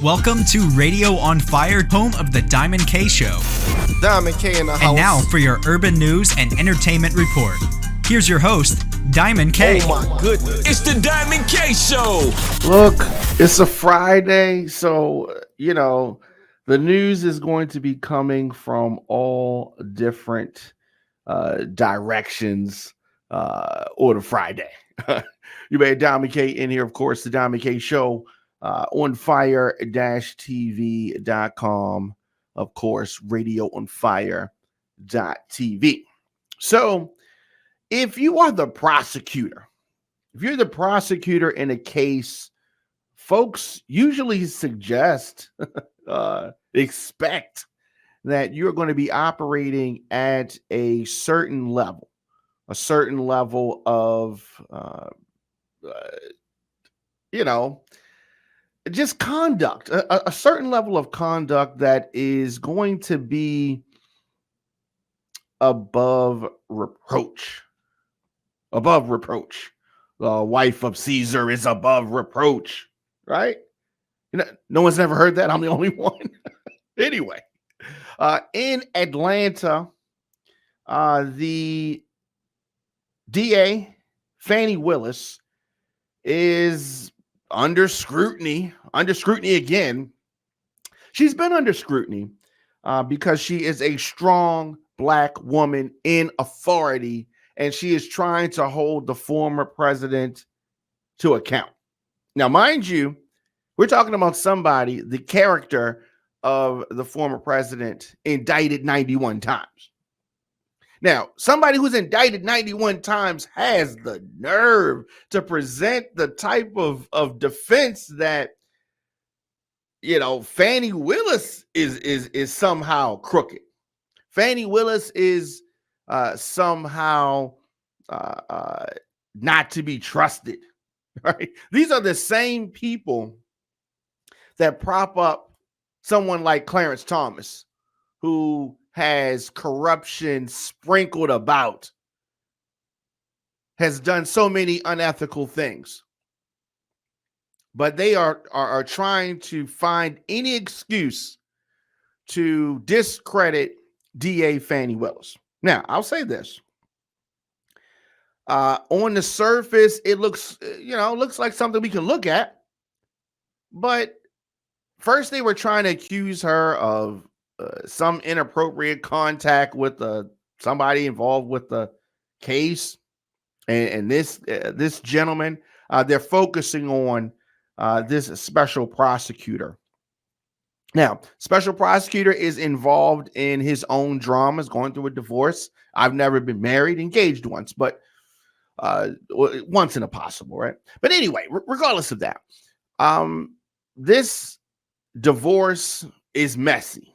Welcome to Radio on Fire, home of the Diamond K Show. Diamond K in the house. And now for your urban news and entertainment report. Here's your host, Diamond K. Oh my goodness. It's the Diamond K Show. Look, it's a Friday, so, the news is going to be coming from all different directions on a Friday. You made Diamond K in here, of course, the Diamond K Show. ONFIRE-TV.com, of course, radioonfire.tv. So if you are the prosecutor, if you're the prosecutor in a case, folks usually suggest, expect that you're going to be operating at a certain level of, just conduct, a certain level of conduct that is going to be above reproach. Above reproach. The wife of Caesar is above reproach, right? No one's ever heard that. I'm the only one. Anyway, in Atlanta, the DA, Fani Willis, is under scrutiny again. She's been under scrutiny because she is a strong Black woman in authority, and she is trying to hold the former president to account. Now, mind you, we're talking about somebody, the character of the former president, indicted 91 times. Now, somebody who's indicted 91 times has the nerve to present the type of defense that, Fani Willis is somehow crooked. Fani Willis is somehow not to be trusted, right? These are the same people that prop up someone like Clarence Thomas, who has corruption sprinkled about, has done so many unethical things. But they are trying to find any excuse to discredit DA Fani Willis. Now, I'll say this. On the surface, it looks like something we can look at. But first, they were trying to accuse her of some inappropriate contact with somebody involved with the case, and this gentleman, they're focusing on this special prosecutor. Now, special prosecutor is involved in his own dramas, going through a divorce. I've never been married, engaged once, but once in a possible, right? But anyway, regardless of that, this divorce is messy.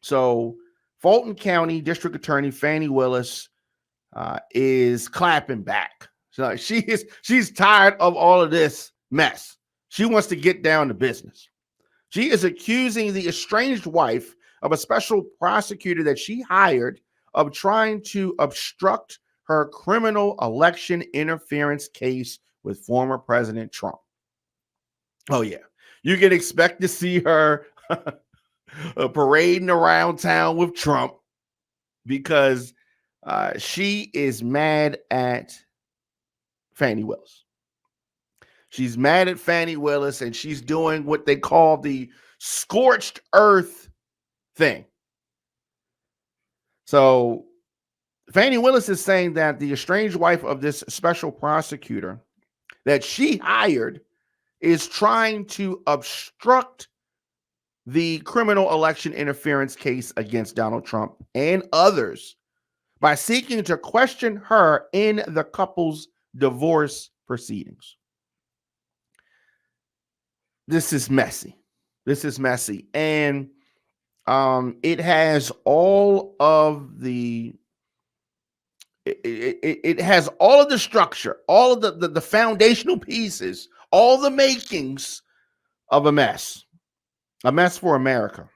So Fulton County District Attorney Fani Willis is clapping back. So she's tired of all of this mess. She wants to get down to business. She is accusing the estranged wife of a special prosecutor that she hired of trying to obstruct her criminal election interference case with former President Trump. Oh, yeah. You can expect to see her parading around town with Trump because she is mad at Fani Willis. She's mad at Fani Willis, and she's doing what they call the scorched earth thing. So Fani Willis is saying that the estranged wife of this special prosecutor that she hired is trying to obstruct the criminal election interference case against Donald Trump and others by seeking to question her in the couple's divorce proceedings. This is messy. And it has all of the it has all of the structure, all of the foundational pieces, all the makings of a mess for America.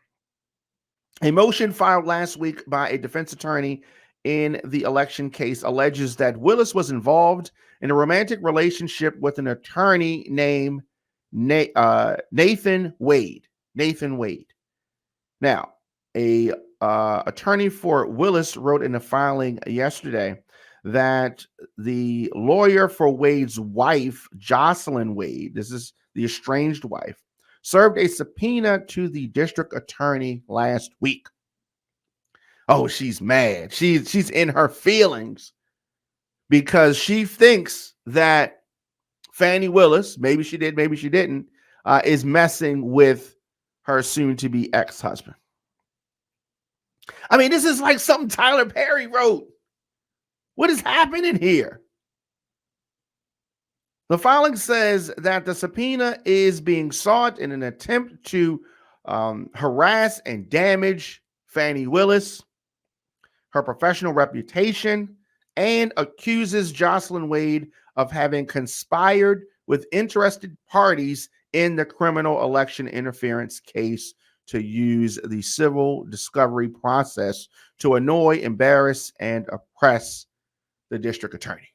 A motion filed last week by a defense attorney in the election case alleges that Willis was involved in a romantic relationship with an attorney named Nathan Wade. Nathan Wade. Now, a attorney for Willis wrote in a filing yesterday that the lawyer for Wade's wife, Jocelyn Wade, this is the estranged wife, served a subpoena to the district attorney last week. Oh, she's mad. She's in her feelings because she thinks that Fani Willis, maybe she did, maybe she didn't, is messing with her soon-to-be ex-husband. I mean, this is like something Tyler Perry wrote. What is happening here? The filing says that the subpoena is being sought in an attempt to harass and damage Fani Willis, her professional reputation, and accuses Jocelyn Wade of having conspired with interested parties in the criminal election interference case to use the civil discovery process to annoy, embarrass, and oppress the district attorney.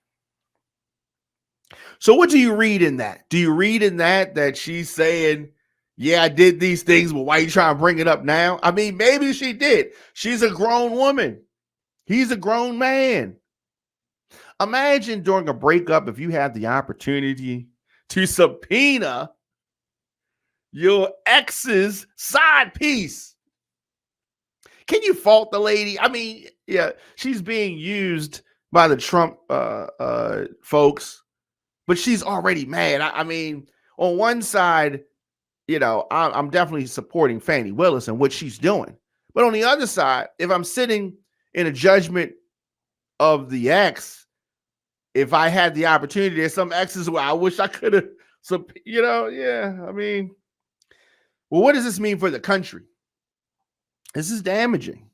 So what do you read in that? Do you read in that she's saying, yeah, I did these things, but why are you trying to bring it up now? I mean, maybe she did. She's a grown woman. He's a grown man. Imagine during a breakup if you had the opportunity to subpoena your ex's side piece. Can you fault the lady? I mean, yeah, she's being used by the Trump folks, but she's already mad. I mean, on one side, you know, I'm definitely supporting Fani Willis and what she's doing. But on the other side, if I'm sitting in a judgment of the ex, if I had the opportunity, there's some exes where I wish I could have, you know, yeah, I mean, well, what does this mean for the country? This is damaging.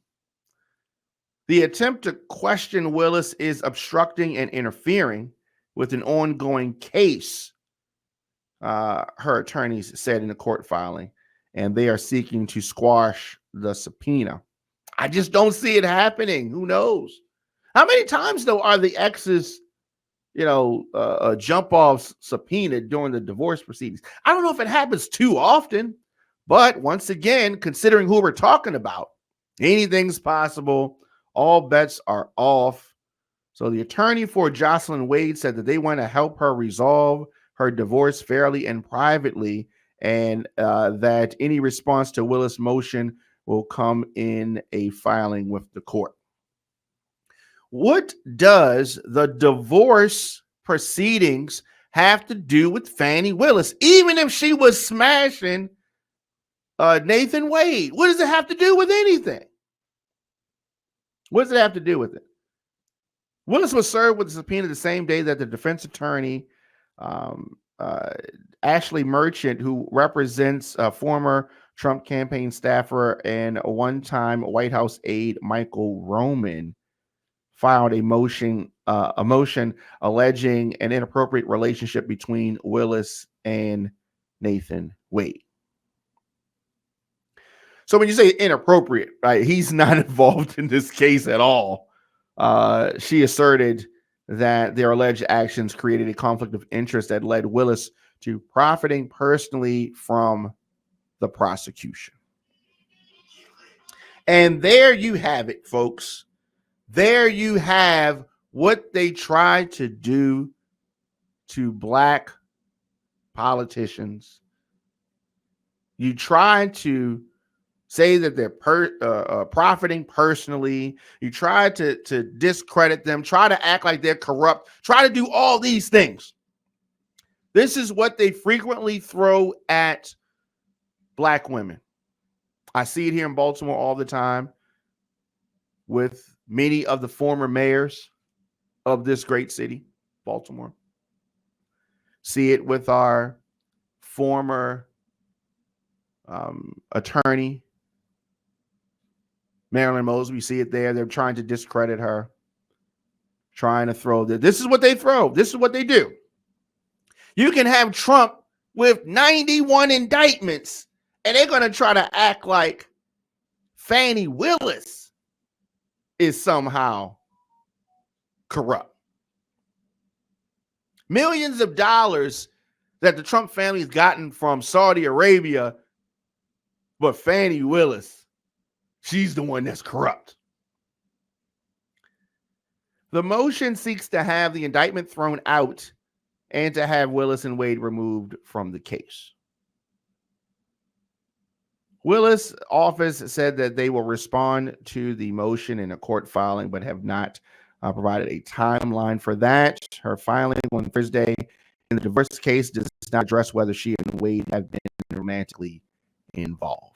The attempt to question Willis is obstructing and interfering with an ongoing case, her attorneys said in the court filing, and they are seeking to squash the subpoena. I just don't see it happening. Who knows? How many times, though, are the exes, you know, jump off subpoenaed during the divorce proceedings? I don't know if it happens too often, but once again, considering who we're talking about, anything's possible. All bets are off. So the attorney for Jocelyn Wade said that they want to help her resolve her divorce fairly and privately, and that any response to Willis' motion will come in a filing with the court. What does the divorce proceedings have to do with Fani Willis? Even if she was smashing Nathan Wade, what does it have to do with anything? What does it have to do with it? Willis was served with a subpoena the same day that the defense attorney, Ashley Merchant, who represents former Trump campaign staffer and a one-time White House aide Michael Roman, filed a motion alleging an inappropriate relationship between Willis and Nathan Wade. So when you say inappropriate, right, he's not involved in this case at all. She asserted that their alleged actions created a conflict of interest that led Willis to profiting personally from the prosecution. And there you have it, folks. There you have what they tried to do to black politicians. You try to say that they're profiting personally. You try to discredit them, try to act like they're corrupt, try to do all these things. This is what they frequently throw at black women. I see it here in Baltimore all the time with many of the former mayors of this great city, Baltimore. See it with our former attorney, Marilyn Mosby. See it there. They're trying to discredit her, trying to throw this is what they throw. This is what they do. You can have Trump with 91 indictments, and they're going to try to act like Fani Willis is somehow corrupt. Millions of dollars that the Trump family has gotten from Saudi Arabia But Fani Willis, she's the one that's corrupt. The motion seeks to have the indictment thrown out and to have Willis and Wade removed from the case. Willis' office said that they will respond to the motion in a court filing, but have not provided a timeline for that. Her filing on Thursday in the divorce case does not address whether she and Wade have been romantically involved.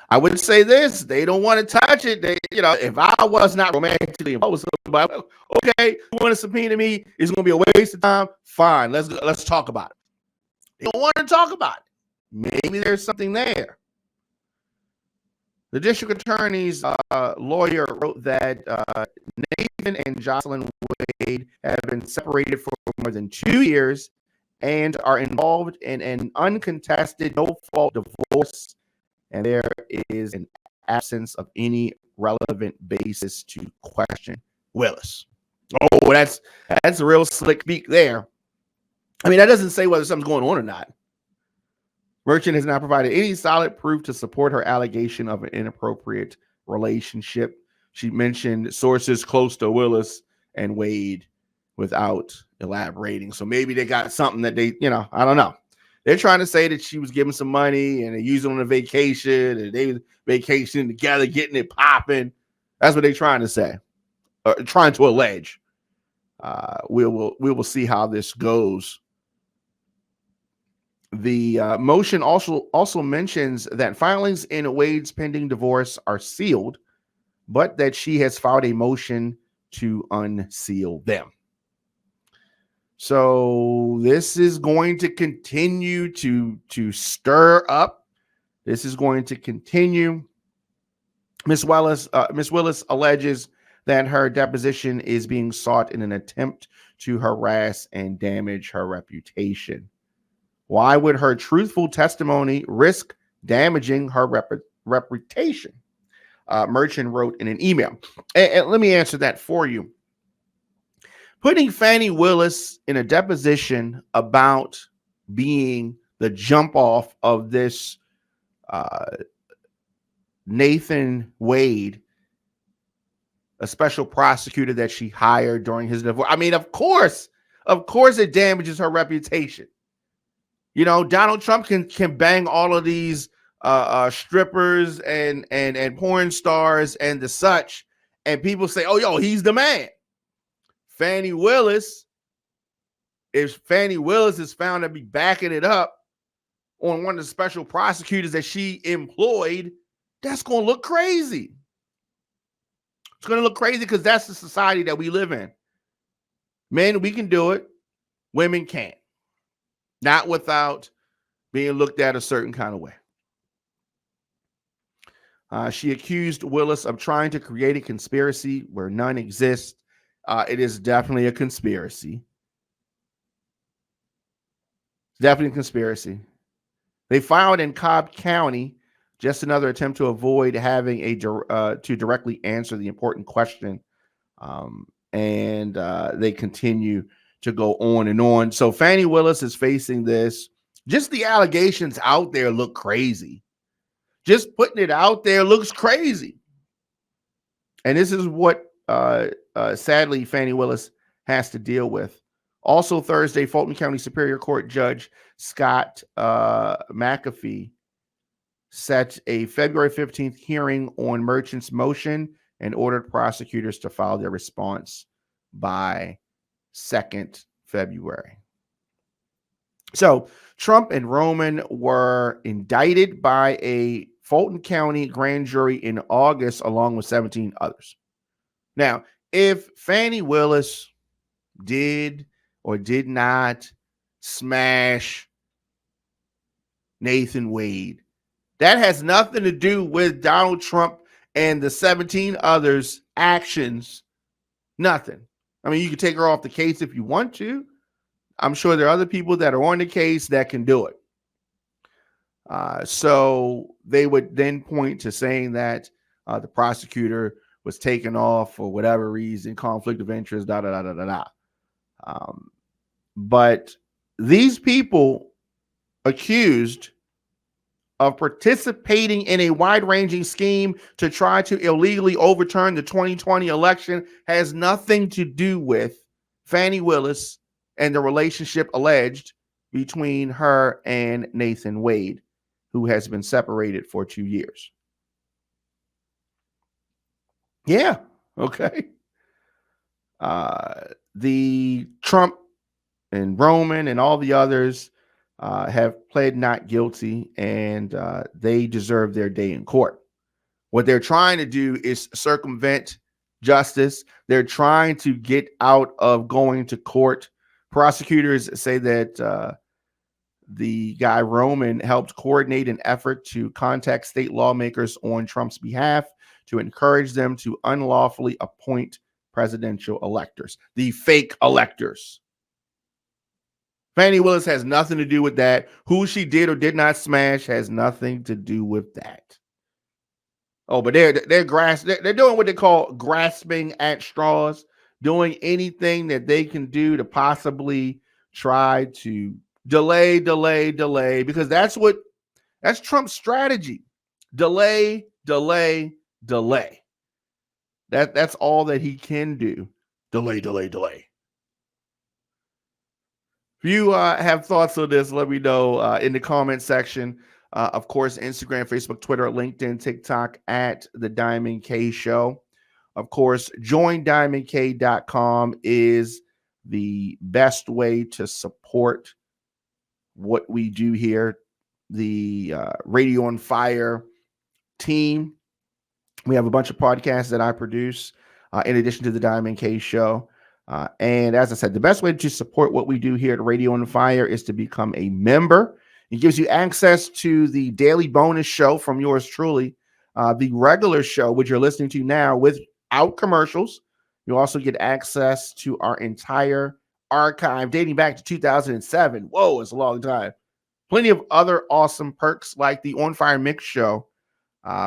I would say this: they don't want to touch it. They, if I was not romantically involved with somebody, okay, you want to subpoena me? It's going to be a waste of time. Fine, let's talk about it. They don't want to talk about it. Maybe there's something there. The district attorney's lawyer wrote that Nathan and Jocelyn Wade have been separated for more than 2 years and are involved in an uncontested, no-fault divorce, and there is an absence of any relevant basis to question Willis. Oh, that's a real slick speak there. I mean, that doesn't say whether something's going on or not. Merchant has not provided any solid proof to support her allegation of an inappropriate relationship. She mentioned sources close to Willis and Wade without elaborating. So maybe they got something that they, I don't know. They're trying to say that she was giving some money and they used it on a vacation and they was vacationing together, getting it popping. That's what they're trying to say, or trying to allege. We will see how this goes. The motion also mentions that filings in Wade's pending divorce are sealed, but that she has filed a motion to unseal them. So this is going to continue to stir up. This is going to continue. Miss Willis alleges that her deposition is being sought in an attempt to harass and damage her reputation. Why would her truthful testimony risk damaging her reputation? Merchant wrote in an email. And let me answer that for you. Putting Fani Willis in a deposition about being the jump off of this Nathan Wade, a special prosecutor that she hired during his divorce. I mean, of course it damages her reputation. Donald Trump can bang all of these strippers and porn stars and the such, and people say, "Oh, yo, he's the man." Fani Willis, if Fani Willis is found to be backing it up on one of the special prosecutors that she employed, that's going to look crazy. It's going to look crazy because that's the society that we live in. Men, we can do it. Women can't. Not without being looked at a certain kind of way. She accused Willis of trying to create a conspiracy where none exists. It is definitely a conspiracy. It's definitely a conspiracy. They filed in Cobb County, just another attempt to avoid having to directly answer the important question. And they continue to go on and on. So Fani Willis is facing this. Just the allegations out there look crazy. Just putting it out there looks crazy. And this is what sadly Fani Willis has to deal with. Also Thursday, Fulton County Superior Court Judge Scott McAfee set a February 15th hearing on Merchant's motion and ordered prosecutors to file their response by 2nd February. So Trump and Roman were indicted by a Fulton County grand jury in August, along with 17 others. Now, if Fani Willis did or did not smash Nathan Wade, that has nothing to do with Donald Trump and the 17 others' actions. Nothing. I mean, you can take her off the case if you want to. I'm sure there are other people that are on the case that can do it. So they would then point to saying that the prosecutor was taken off for whatever reason, conflict of interest, but these people accused of participating in a wide-ranging scheme to try to illegally overturn the 2020 election has nothing to do with Fani Willis and the relationship alleged between her and Nathan Wade, who has been separated for 2 years. Yeah, okay. The Trump and Roman and all the others have pled not guilty, and they deserve their day in court. What they're trying to do is circumvent justice. They're trying to get out of going to court. Prosecutors say that the guy Roman helped coordinate an effort to contact state lawmakers on Trump's behalf to encourage them to unlawfully appoint presidential electors, the fake electors. Fani Willis has nothing to do with that. Who she did or did not smash has nothing to do with that. Oh, but they're doing what they call grasping at straws, doing anything that they can do to possibly try to delay, because that's Trump's strategy. Delay. That's all that he can do. Delay. If you have thoughts on this, let me know in the comment section. Of course, Instagram, Facebook, Twitter, LinkedIn, TikTok at The Diamond K Show. Of course, joindiamondk.com is the best way to support what we do here. The Radio on Fire team. We have a bunch of podcasts that I produce in addition to The Diamond K Show. And as I said, the best way to support what we do here at Radio on Fire is to become a member. It gives you access to the daily bonus show from yours truly, the regular show, which you're listening to now without commercials. You also get access to our entire archive dating back to 2007. Whoa, it's a long time. Plenty of other awesome perks like the On Fire Mix show,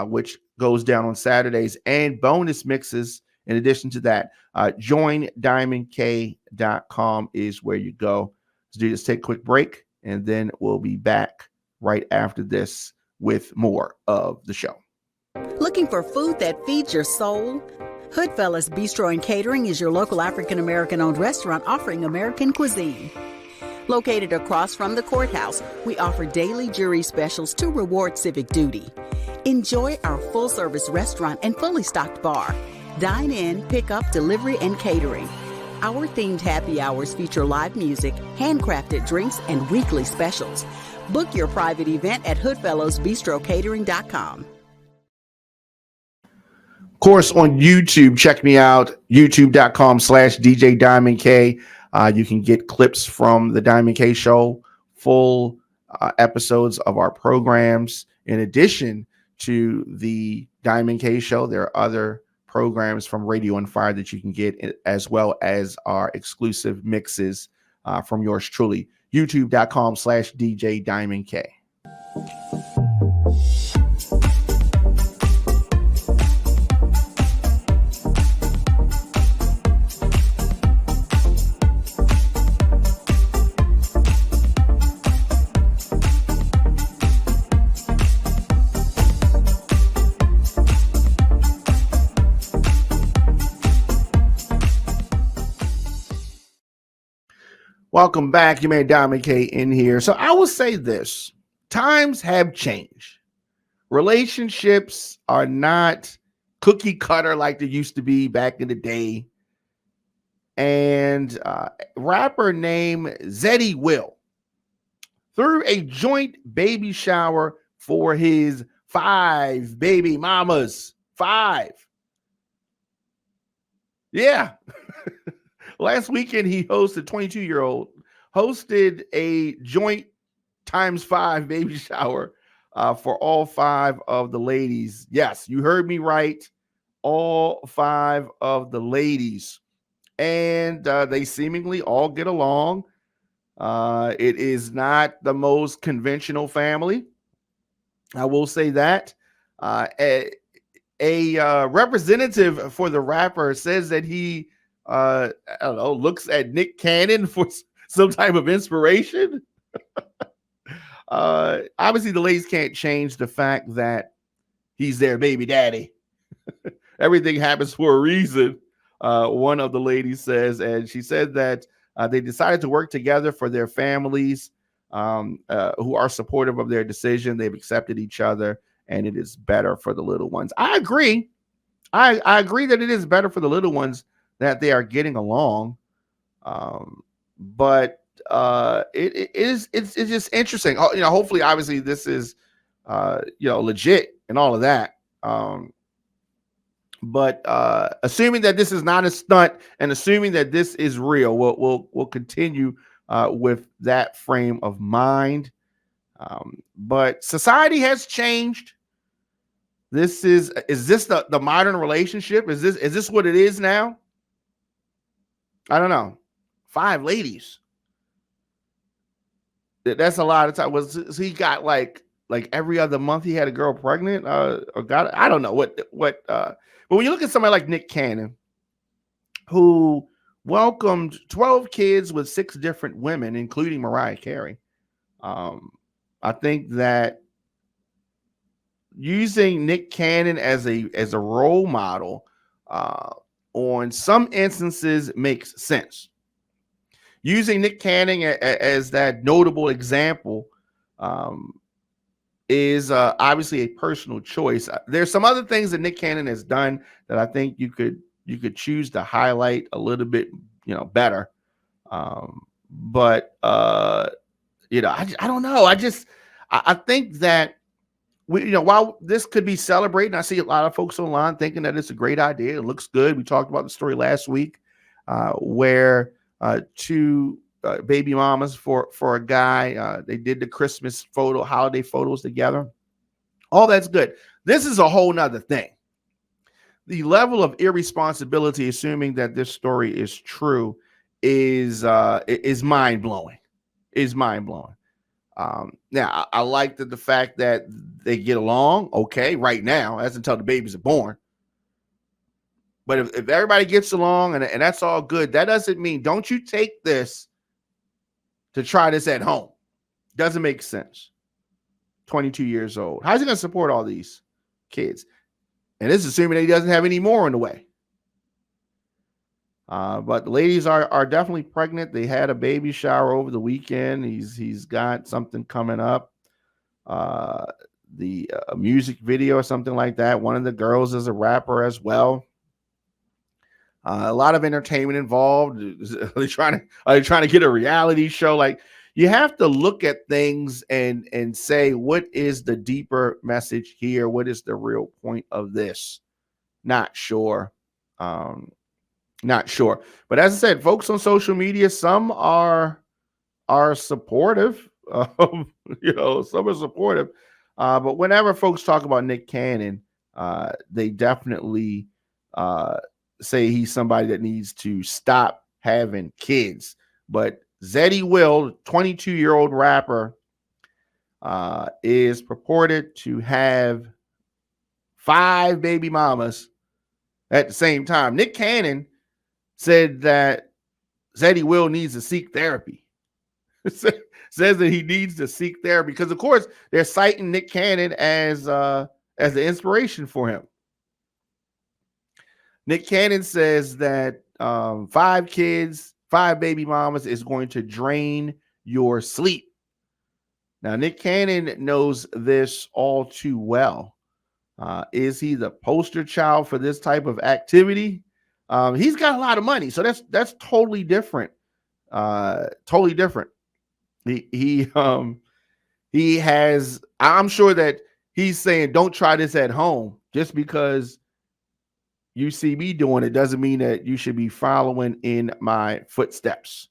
which goes down on Saturdays, and bonus mixes. In addition to that, joindiamondk.com is where you go. So just take a quick break, and then we'll be back right after this with more of the show. Looking for food that feeds your soul? Hoodfellas Bistro and Catering is your local African-American-owned restaurant offering American cuisine. Located across from the courthouse, we offer daily jury specials to reward civic duty. Enjoy our full-service restaurant and fully stocked bar. Dine in, pick up, delivery, and catering. Our themed happy hours feature live music, handcrafted drinks, and weekly specials. Book your private event at hoodfellowsbistrocatering.com. Of course, on YouTube, check me out, youtube.com/djdiamondk. You can get clips from the Diamond K Show, full episodes of our programs. In addition to the Diamond K Show, there are other programs from Radio on Fire that you can get, as well as our exclusive mixes from yours truly. youtube.com/djdiamondk. Welcome back. You made Diamond K in here. So I will say this. Times have changed. Relationships are not cookie cutter like they used to be back in the day. And rapper named Zeddy threw a joint baby shower for his 5 baby mamas. 5. Yeah. Last weekend, he hosted, 22-year-old, hosted a joint ×5 baby shower for all 5 of the ladies. Yes, you heard me right. All 5 of the ladies. And they seemingly all get along. It is not the most conventional family. I will say that. A representative for the rapper says that he I don't know, looks at Nick Cannon for some type of inspiration. Obviously, the ladies can't change the fact that he's their baby daddy. Everything happens for a reason. One of the ladies says, and she said that they decided to work together for their families who are supportive of their decision. They've accepted each other, and it is better for the little ones. I agree. I agree that it is better for the little ones that they are getting along. But it's just interesting. Hopefully, obviously, this is legit and all of that. But assuming that this is not a stunt and assuming that this is real, we'll continue with that frame of mind. But society has changed. Is this the modern relationship? Is this what it is now? I don't know. 5 ladies. That's a lot of time. Was he got like every other month he had a girl pregnant? Or got I don't know what. But when you look at somebody like Nick Cannon, who welcomed 12 kids with 6 different women, including Mariah Carey, I think that using Nick Cannon as a role model on some instances makes sense. Using Nick Cannon as that notable example is obviously a personal choice. There's some other things that Nick Cannon has done that I think you could choose to highlight a little bit, better. But I don't know. I think that while this could be celebrated, I see a lot of folks online thinking that it's a great idea. It looks good. We talked about the story last week where 2 baby mamas for a guy. They did the Christmas holiday photos together. All that's good. This is a whole nother thing. The level of irresponsibility, assuming that this story is true, is mind blowing. Now I like the fact that they get along. Okay, right now, that's until the babies are born. But if everybody gets along and that's all good, that doesn't mean don't you take this to try this at home. Doesn't make sense. 22 years old. How's he going to support all these kids? And this is assuming that he doesn't have any more on the way. But the ladies are definitely pregnant. They had a baby shower over the weekend. He's got something coming up. The music video or something like that. One of the girls is a rapper as well. A lot of entertainment involved. Are they trying to get a reality show? Like, you have to look at things and say, what is the deeper message here? What is the real point of this? Not sure. Not sure. But as I said, folks on social media, some are supportive. Some are supportive. But whenever folks talk about Nick Cannon, they definitely say he's somebody that needs to stop having kids. But Zeddy Will, 22-year-old rapper, is purported to have 5 baby mamas at the same time. Nick Cannon said that Zeddy Will needs to seek therapy. Says that he needs to seek therapy because, of course, they're citing Nick Cannon as the inspiration for him. Nick Cannon says that 5 kids, 5 baby mamas is going to drain your sleep. Now, Nick Cannon knows this all too well. Is he the poster child for this type of activity? He's got a lot of money, so that's totally different. Totally different. He has. I'm sure that he's saying, "Don't try this at home." Just because you see me doing it doesn't mean that you should be following in my footsteps.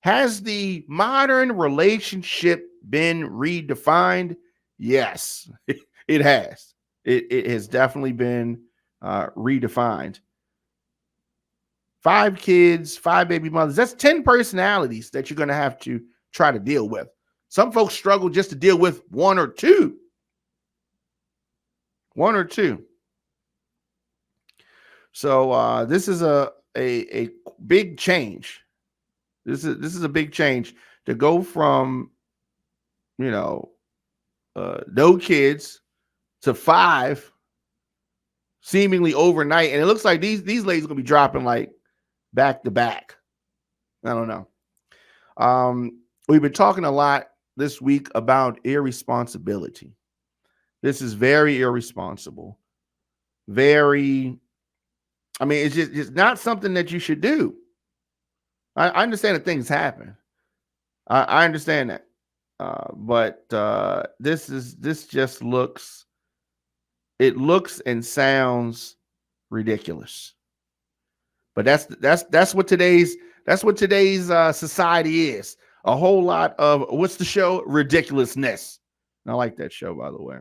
Has the modern relationship been redefined? Yes, it has. It has definitely been redefined. 5 kids, 5 baby mothers. That's 10 personalities that you're going to have to try to deal with. Some folks struggle just to deal with 1 or 2. 1 or 2. So this is a big change. This is a big change to go from, no kids to 5 seemingly overnight. And it looks like these ladies are going to be dropping like back to back. I don't know. We've been talking a lot this week about irresponsibility. This is very irresponsible. It's just not something that you should do. I understand that things happen. I understand that. But this just looks and sounds ridiculous. But that's what today's society is. A whole lot of, what's the show? Ridiculousness. And I like that show, by the way.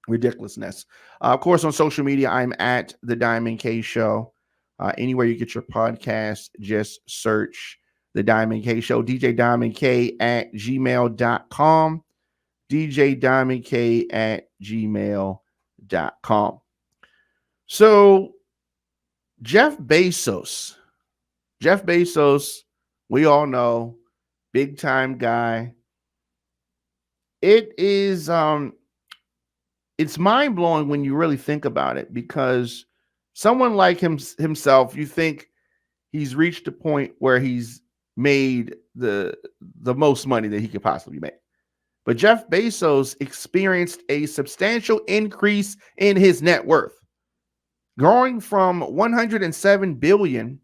Ridiculousness. Of course, on social media, I'm at The Diamond K Show. Anywhere you get your podcast, just search The Diamond K Show. djdiamondk at gmail.com. djdiamondk at gmail.com. So, Jeff Bezos, we all know, big time guy. It is, it's mind blowing when you really think about it, because someone like himself, you think he's reached a point where he's made the most money that he could possibly make. But Jeff Bezos experienced a substantial increase in his net worth, growing from 107 billion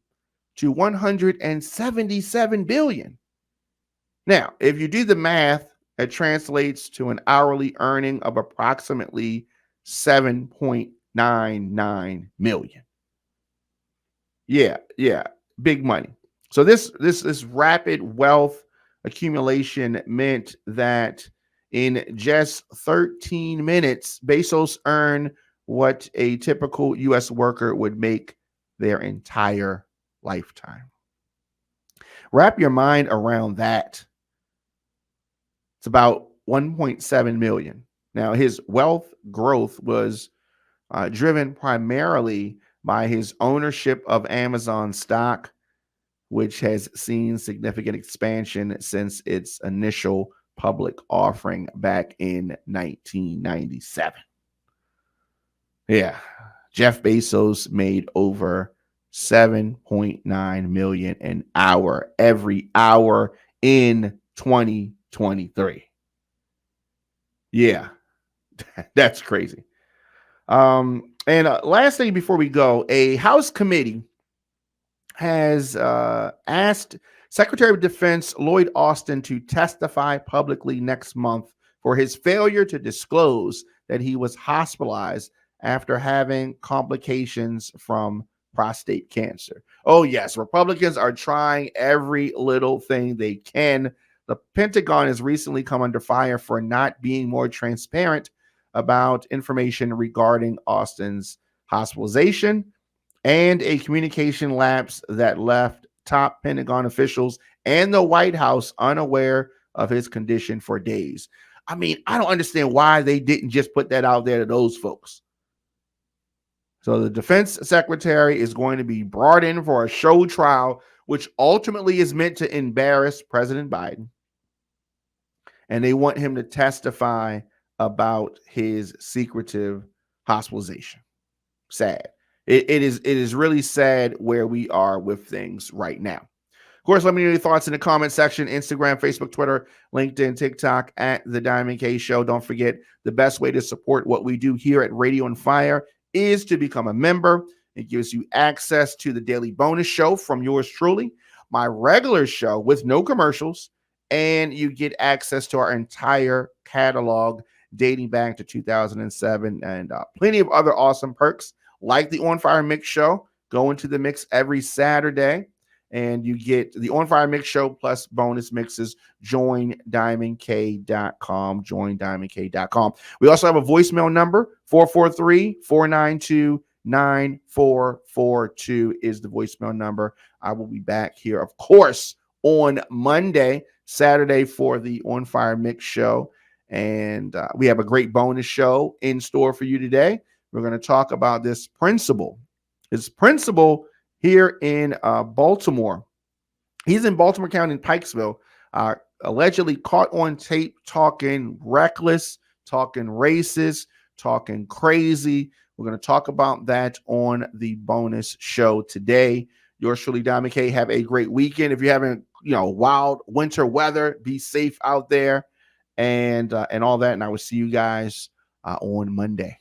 to 177 billion. Now, if you do the math, it translates to an hourly earning of approximately 7.99 million. Yeah, big money. So this rapid wealth accumulation meant that in just 13 minutes, Bezos earned what a typical U.S. worker would make their entire lifetime. Wrap your mind around that. It's about 1.7 million. Now, his wealth growth was driven primarily by his ownership of Amazon stock, which has seen significant expansion since its initial public offering back in 1997. Yeah, Jeff Bezos made over 7.9 million an hour every hour in 2023. Yeah, that's crazy. And last thing before we go, a House committee has asked Secretary of Defense Lloyd Austin to testify publicly next month for his failure to disclose that he was hospitalized after having complications from prostate cancer. Oh, yes, Republicans are trying every little thing they can. The Pentagon has recently come under fire for not being more transparent about information regarding Austin's hospitalization and a communication lapse that left top Pentagon officials and the White House unaware of his condition for days. I mean, I don't understand why they didn't just put that out there to those folks. So the Defense Secretary is going to be brought in for a show trial, which ultimately is meant to embarrass President Biden. And they want him to testify about his secretive hospitalization. Sad. It is really sad where we are with things right now. Of course, let me know your thoughts in the comment section. Instagram, Facebook, Twitter, LinkedIn, TikTok at The Diamond K Show. Don't forget, the best way to support what we do here at Radio on Fire is to become a member. It gives you access to the daily bonus show from yours truly, my regular show with no commercials, and you get access to our entire catalog dating back to 2007 and plenty of other awesome perks like the On Fire Mix Show. Go into the mix every Saturday, and you get the On Fire Mix Show plus bonus mixes. Join diamondk.com. Join diamondk.com. We also have a voicemail number, 443-492-9442 is the voicemail number. I will be back here, of course, on Monday, Saturday for the On Fire Mix Show. And we have a great bonus show in store for you today. We're going to talk about this principal. His principal here in Baltimore. He's in Baltimore County in Pikesville. allegedly caught on tape talking reckless, talking racist, talking crazy. We're going to talk about that on the bonus show today. Yours truly, Diamond K. Have a great weekend. If you're having, wild winter weather, be safe out there and all that. And I will see you guys on Monday.